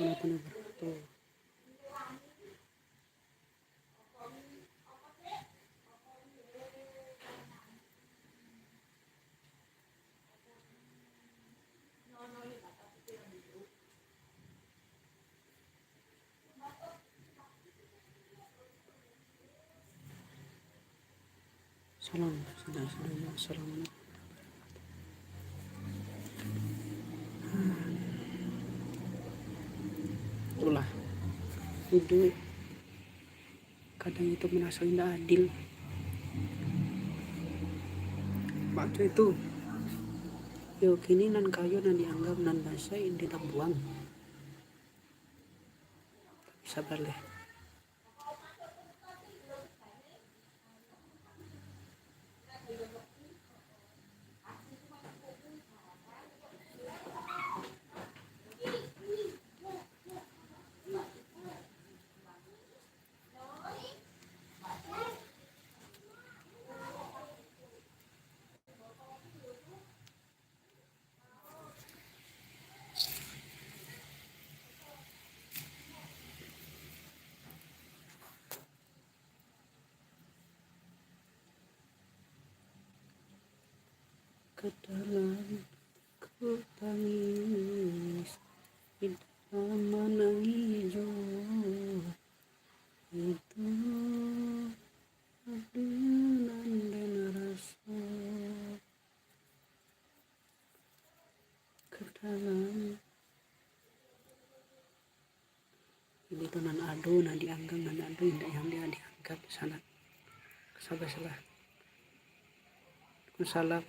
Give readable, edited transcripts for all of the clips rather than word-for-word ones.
warahmatullahi wabarakatuh. Salam saudara-saudara, assalamualaikum. Itulah hidup, kadang itu merasa tidak adil. Waktu itu yo kini nan kayu nan dianggap nan bahasa ini buang. Sabar leh. Ke dalam ku tangis, di dalam menangis itu adunan dan rasa ke dalam ini tuh nan adu nan dianggap nan adu indah yang dia dianggap di sana salah salah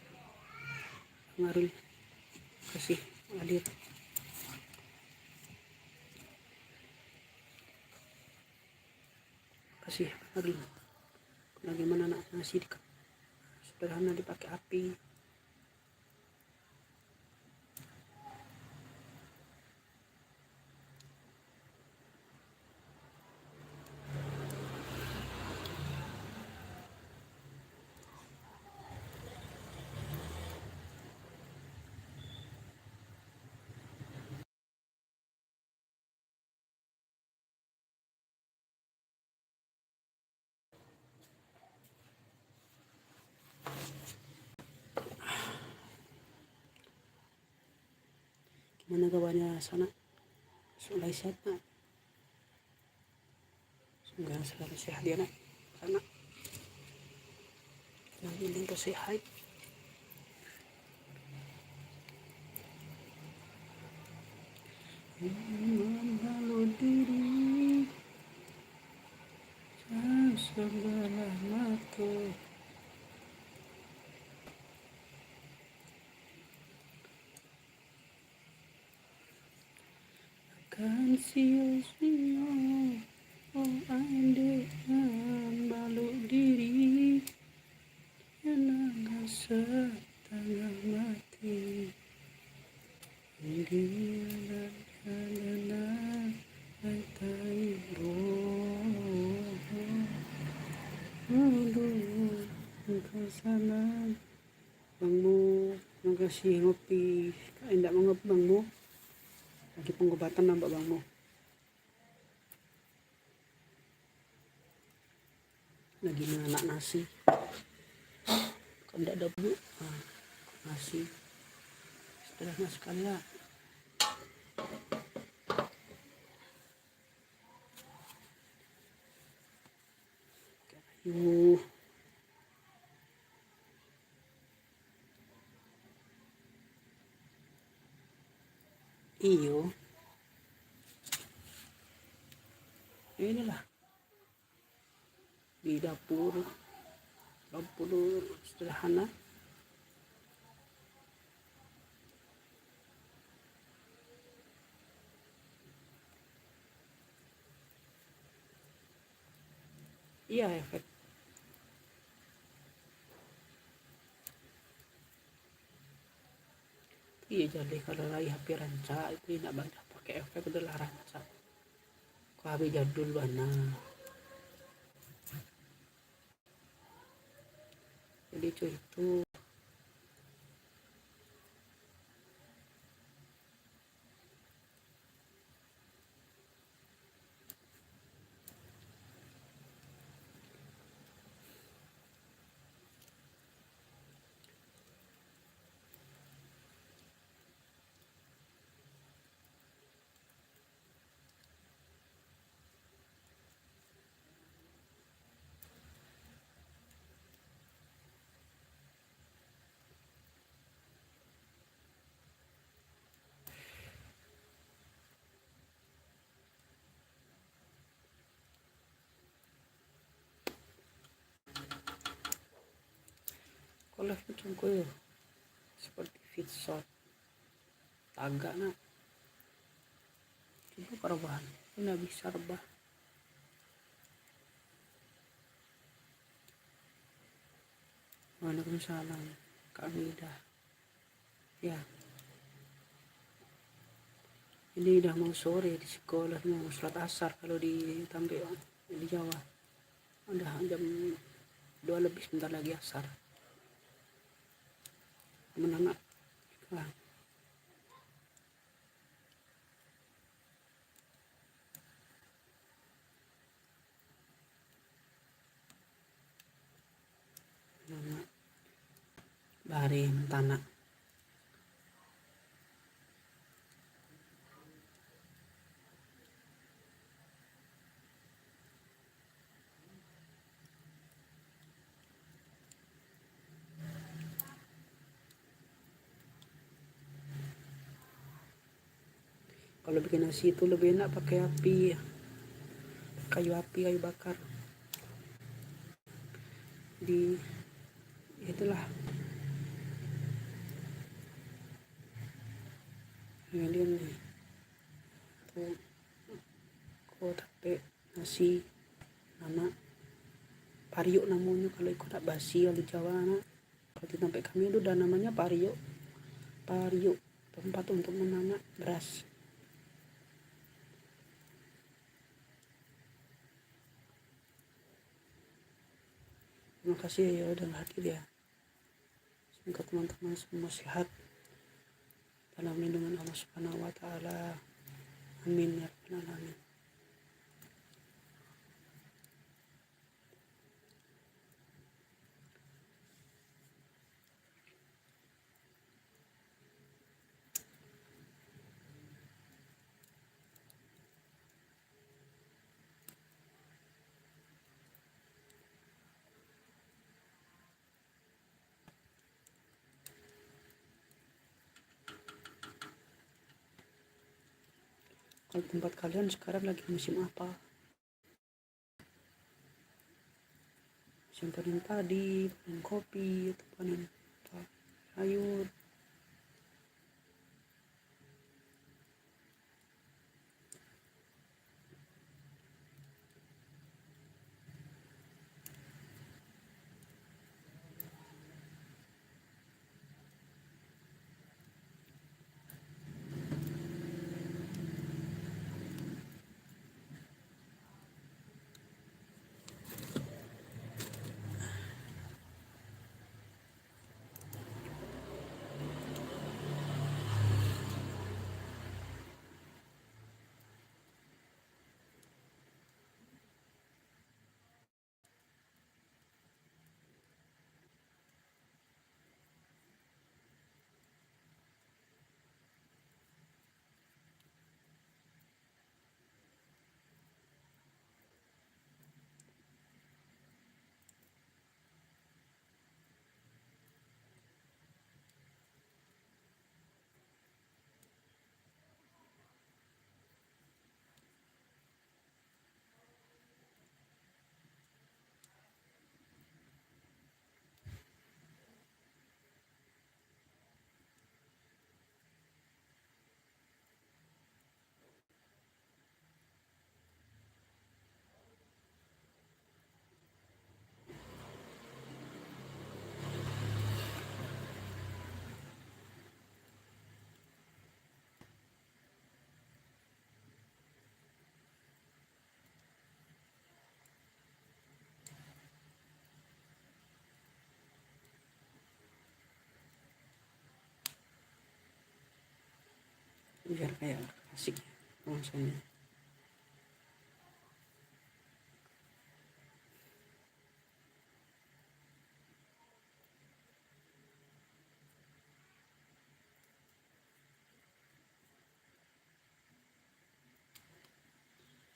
pengaruh kasih hadir kasih pengaruh bagaimana anak nasi sederhana dipakai api. Gimana kabarnya sana? Sulai sehat nak? Semoga selalu sehat ya nak. Sana yang penting tuh sehat. Membalu diri sebelah mata. Kan sia-sia oh andai balu diri yang setengah mati dia dan tai aduh ke sana bangmu makasih ngopi enggak mau ngopi bangmu lagi pengobatan nampak bangmu lagi anak nasi kalau enggak ada bu nasi sederhana sekali lah. Iyo inilah di dapur sederhana iya efek iya jadi kalau lagi HP ranca itu tidak banyak pakai efek adalah ranca kok HP jadul mana jadi cuy itu sekolah macam ko yun. Seperti fit shot. Taga na. Coba karabahan. Ini bisa rebah. Waalaikumsalam. Kami dah. Ya. Ini udah mau sore di sekolah, mau sholat asar kalau di Tambe, di Jawa. Udah jam 2 lebih, sebentar lagi asar. Anak-anak. Wah. Anak. Bari mentana. Kalau bikin nasi itu lebih enak pakai api, kayu bakar. Itulah kemudian nih tuh kok tapi nasi anak pario namanya kalau ikut tak basi kalau Jawa anak. Kalau di tempat kami itu udah namanya pario tempat untuk menanak beras. Terima kasih ya udah hadir ya. Semoga teman-teman semua sehat dalam lindungan Allah Subhanahu wa taala. Amin ya rabbal alamin. Kalau tempat kalian sekarang lagi musim apa? Musim panen padi, panen kopi, atau panen apa? Sayur. Biar kayak asik langsungnya.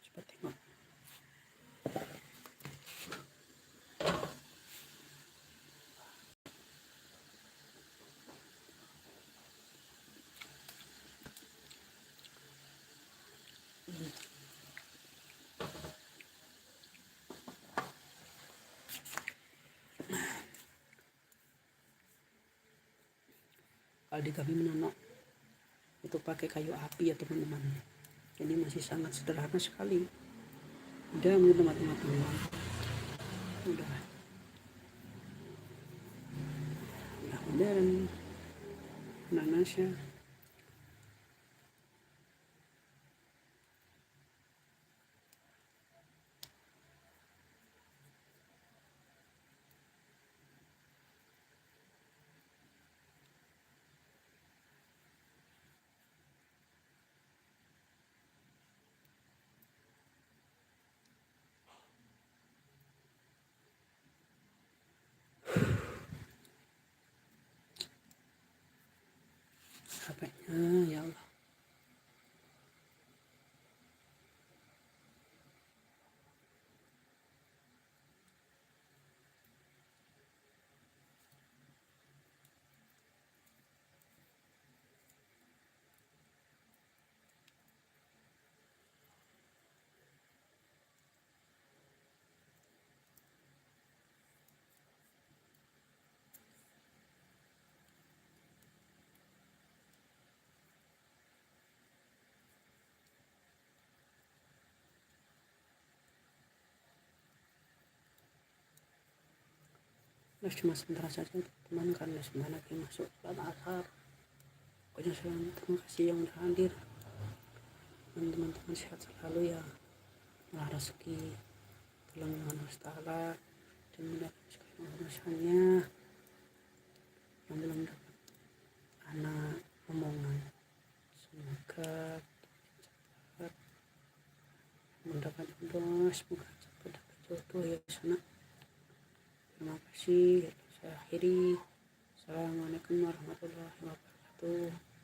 Coba tengok. Kalau di kami menanam itu pakai kayu api ya teman-teman, jadi masih sangat sederhana sekali. Udah mungkin teman-teman udah modern nanasnya. HP-nya ya Allah. Cuma sebentar saja teman, karena sebentar lagi masuk sholat asar. Pokoknya terima kasih yang udah hadir. Teman-teman sehat selalu ya, murah rezeki, tolong Allah Ta'ala, dan mendapatkan segala urusannya. Yang belum dapat anak omongan, semoga cepat mendapat jodoh, semoga cepat dapat jodoh ya sana. Terima kasih. Saya akhiri. Assalamualaikum warahmatullahi wabarakatuh.